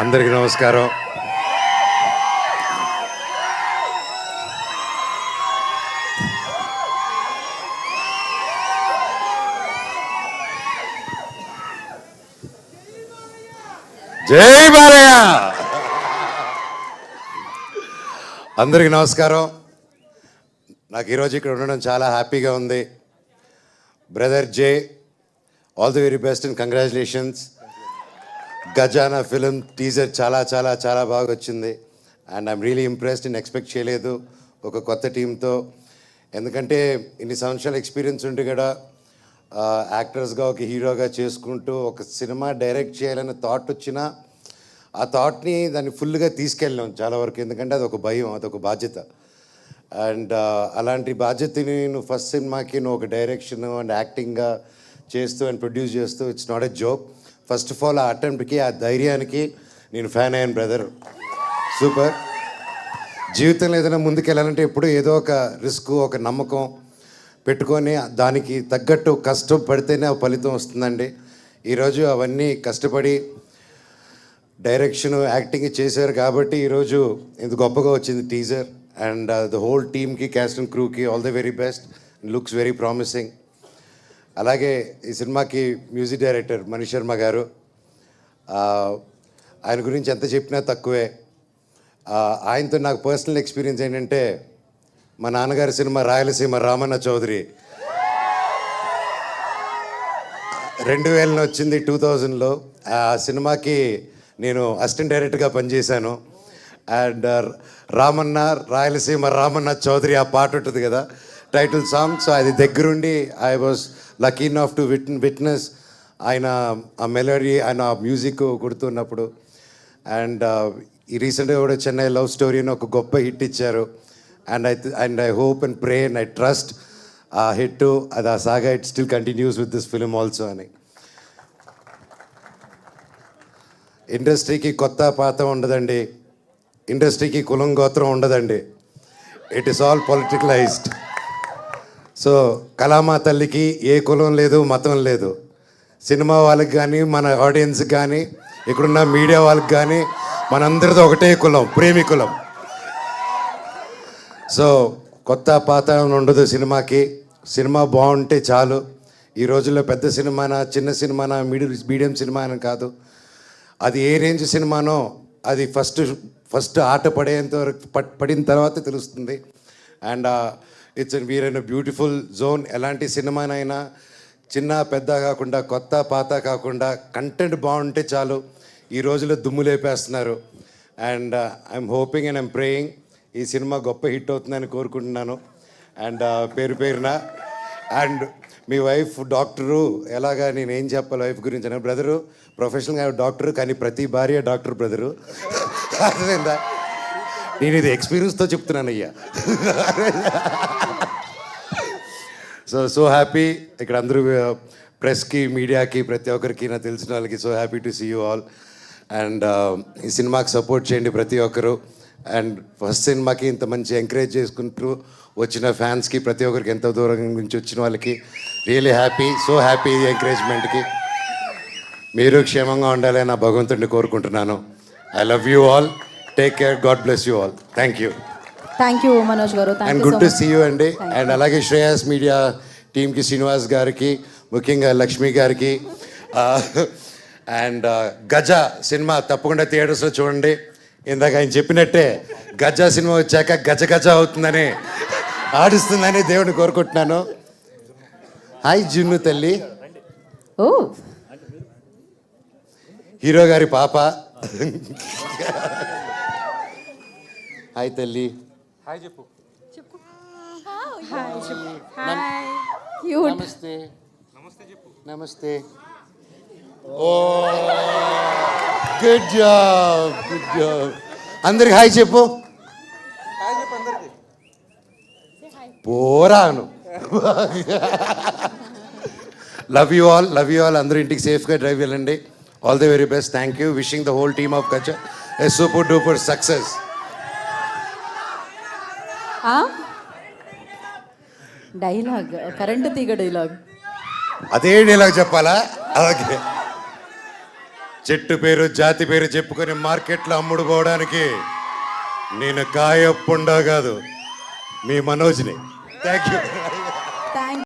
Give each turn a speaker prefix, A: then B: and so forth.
A: అందరికీ నమస్కారం. జై బాలయ్య. అందరికీ నమస్కారం. నాకు ఈరోజు ఇక్కడ ఉండడం చాలా హ్యాపీగా ఉంది. Brother Jay, all the very best and congratulations. Gajaana film teaser చాలా చాలా చాలా బాగా వచ్చింది అండ్ ఐఎమ్ రియలీ ఇంప్రెస్డ్. నేను ఎక్స్పెక్ట్ చేయలేదు ఒక కొత్త టీంతో, ఎందుకంటే ఇన్ని సంవత్సరాల ఎక్స్పీరియన్స్ ఉండి కూడా యాక్టర్స్గా ఒక హీరోగా చేసుకుంటూ ఒక సినిమా డైరెక్ట్ చేయాలనే థాట్ వచ్చినా ఆ థాట్ని దాన్ని ఫుల్గా తీసుకెళ్ళాం చాలా వరకు, ఎందుకంటే అదొక భయం, అదొక బాధ్యత. అండ్ అలాంటి బాధ్యతని నువ్వు ఫస్ట్ సినిమాకి నువ్వు ఒక డైరెక్షన్ అండ్ యాక్టింగ్గా చేస్తూ అండ్ ప్రొడ్యూస్ చేస్తూ it's not a joke. First of all ఆ అటెంప్ట్కి, ఆ ధైర్యానికి నేను ఫ్యాన్ అయ్యాను బ్రదర్. సూపర్. జీవితంలో ఏదైనా ముందుకెళ్ళాలంటే ఎప్పుడూ ఏదో ఒక రిస్క్, ఒక నమ్మకం పెట్టుకొని దానికి తగ్గట్టు కష్టపడితేనే ఆ ఫలితం వస్తుందండి. ఈరోజు అవన్నీ కష్టపడి డైరెక్షన్, యాక్టింగ్ చేశారు కాబట్టి ఈరోజు ఇంత గొప్పగా వచ్చింది టీజర్. అండ్ ద హోల్ టీమ్కి, క్యాస్ట్ అండ్ క్రూకి all the very best. Looks very promising. అలాగే ఈ సినిమాకి మ్యూజిక్ డైరెక్టర్ మనీష్ శర్మ గారు, ఆయన గురించి ఎంత చెప్పినా తక్కువే. ఆయనతో నాకు పర్సనల్ ఎక్స్పీరియన్స్ ఏంటంటే, మా నాన్నగారి సినిమా రాయలసీమ రామన్న చౌదరి 2000 వచ్చింది, 2000లో. ఆ సినిమాకి నేను అసిస్టెంట్ డైరెక్టర్గా పనిచేశాను. అండ్ రామన్న రాయలసీమ రామన్న చౌదరి ఆ పాట ఉంటుంది కదా, టైటిల్ సాంగ్. సో అది దగ్గరుండి I was lucky enough to witness ఆయన ఆ మెలోడీ, ఆయన ఆ మ్యూజిక్ కొడుతున్నప్పుడు. అండ్ ఈ రీసెంట్గా కూడా చెన్నై లవ్ స్టోరీ అని ఒక గొప్ప హిట్ ఇచ్చారు. And I hope and pray and I trust ఆ హిట్, అది ఆ saga it still continues with this film also అని. ఇండస్ట్రీకి కొత్త పాత ఉండదండి, ఇండస్ట్రీకి కులం గోత్రం ఉండదండి. It is all politicalized. So కళామా తల్లికి ఏ కులం లేదు, మతం లేదు. సినిమా వాళ్ళకి కానీ, మన ఆడియన్స్కి కానీ, ఇక్కడున్న మీడియా వాళ్ళకి కానీ మనందరితో ఒకటే కులం, ప్రేమికులం. సో కొత్త పాత ఉండదు సినిమాకి. సినిమా బాగుంటే చాలు. ఈ రోజుల్లో పెద్ద సినిమానా, చిన్న సినిమానా, మీడియం సినిమా అని కాదు, అది ఏ రేంజ్ సినిమానో అది ఫస్ట్ ఆట పడేంత వరకు పడిన తర్వాత తెలుస్తుంది. And we're in a beautiful zone. ఎలాంటి సినిమానైనా చిన్న పెద్ద కాకుండా, కొత్త పాత కాకుండా కంటెంట్ బాగుంటే చాలు. ఈ రోజుల్లో దుమ్ము లేపేస్తున్నారు. And I'm hoping and I'm praying ఈ సినిమా గొప్ప హిట్ అవుతుందని కోరుకుంటున్నాను. అండ్ పేరున అండ్ మీ వైఫ్ డాక్టరు, ఎలాగా నేనేం చెప్పాలి వైఫ్ గురించి అన్న, బ్రదరు ప్రొఫెషనల్గా డాక్టరు, కానీ ప్రతి భార్య డాక్టర్ బ్రదరు. అర్థమైందా? నేను ఇది ఎక్స్పీరియన్స్తో చెప్తున్నాను అయ్యా. So happy. ఇక్కడ అందరూ ప్రెస్కి, మీడియాకి, ప్రతి ఒక్కరికి, నాకు తెలిసిన వాళ్ళకి so happy to see you all. And ఈ సినిమాకి సపోర్ట్ చేయండి ప్రతి ఒక్కరు. అండ్ ఫస్ట్ సినిమాకి ఇంత మంచి ఎంకరేజ్ చేసుకుంటూ వచ్చిన ఫ్యాన్స్కి, ప్రతి ఒక్కరికి, ఎంతో దూరం నుంచి వచ్చిన వాళ్ళకి రియలీ హ్యాపీ. సో హ్యాపీ ఈ ఎంకరేజ్మెంట్కి. మీరు క్షేమంగా ఉండాలని నా భగవంతుడిని కోరుకుంటున్నాను. I love you all. Take care. God bless you all. Thank you
B: Manoj garu.
A: And good to see you అండి. అండ్ అలాగే శ్రేయాస్ మీడియా టీమ్కి, శ్రీనివాస్ గారికి, ముఖ్యంగా లక్ష్మి గారికి. అండ్ గజ సినిమా తప్పకుండా థియేటర్స్లో చూడండి. ఇందాక ఆయన చెప్పినట్టే గజ సినిమా వచ్చాక గజ గజ అవుతుందని, ఆడిస్తుందని దేవుడిని కోరుకుంటున్నాను. హాయ్ జున్ను తల్లి,
B: ఓ
A: హీరో గారి పాప. హాయ్ తల్లి.
C: హాయ్ చెప్పు.
A: నమస్తే. నమస్తే. Oh good job, good job. అందరికి హాయ్ చెప్పు.
C: హాయ్ చెప్పు అందరికి.
A: పోరాను. Love you all, love you all. అందరూ ఇంటికి సేఫ్గా డ్రైవ్ వెళ్ళండి. All the very best. Thank you. Wishing the whole team of Gaja a super duper success.
B: Dialogue, current తీగ డైలాగ్.
A: అదే డైలాగ్ చెప్పాలా? ఓకే. చెట్టు పేరు జాతి పేరు చెప్పుకొని మార్కెట్లో అమ్ముడుపోవడానికి నేను కాయొప్పుండా కాదు మీ మనోజ్ని. Thank you.
B: థ్యాంక్